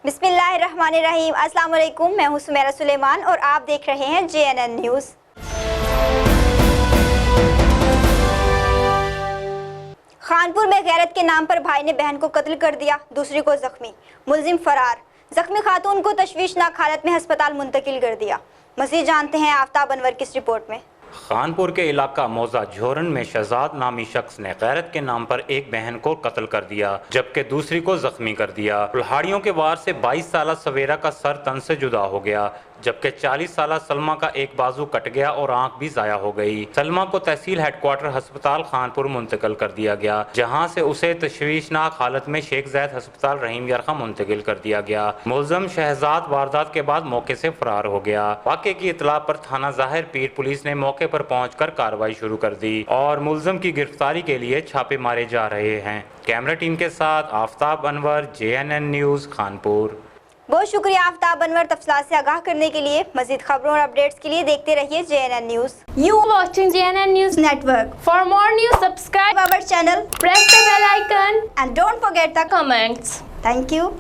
बिस्मिल्लाहिर्रहमानिर्रहीम। अस्सलाम वालेकुम, मैं हूं सुमेरा सुलेमान और आप देख रहे हैं JNN न्यूज़। खानपुर में गैरत के नाम पर भाई ने बहन को कत्ल कर दिया, दूसरी को जख्मी, मुलजिम फरार। जख्मी खातून को तशवीशनाक हालत में अस्पताल मुंतकिल कर दिया। मज़ीद जानते हैं आफ्ताब अनवर की इस रिपोर्ट में। खानपुर के इलाका मौजा झोरन में शहजाद नामी शख्स ने गैरत के नाम पर एक बहन को कत्ल कर दिया जबकि दूसरी को जख्मी कर दिया। कुल्हाड़ियों के वार से 22 साला सवेरा का सर तन से जुदा हो गया जबकि 40 साला सलमा का एक बाजू कट गया और आंख भी जाया हो गई। सलमा को तहसील हेडक्वार्टर अस्पताल खानपुर मुंतकिल कर दिया गया जहां से उसे तशवीशनाक हालत में शेख जैद अस्पताल रहीम यरखा मुंतकिल कर दिया गया। मुलजम शहजाद वारदात के बाद मौके से फरार हो गया। वाक़े की इतला पर थाना ज़ाहिर पीर पुलिस ने मौके पर पहुंचकर कार्रवाई शुरू कर दी और मुलजम की गिरफ्तारी के लिए छापे मारे जा रहे हैं। कैमरा टीम के साथ आफ्ताब अनवर, JNN न्यूज़, खानपुर। बहुत शुक्रिया आफ्ताब अनवर तफसीलात से आगाह करने के लिए। मज़ीद खबरों और अपडेट्स के लिए देखते रहिए JNN news. You watching JNN News Network. For more news, subscribe Our channel, press the bell icon and don't forget the comments. Thank you.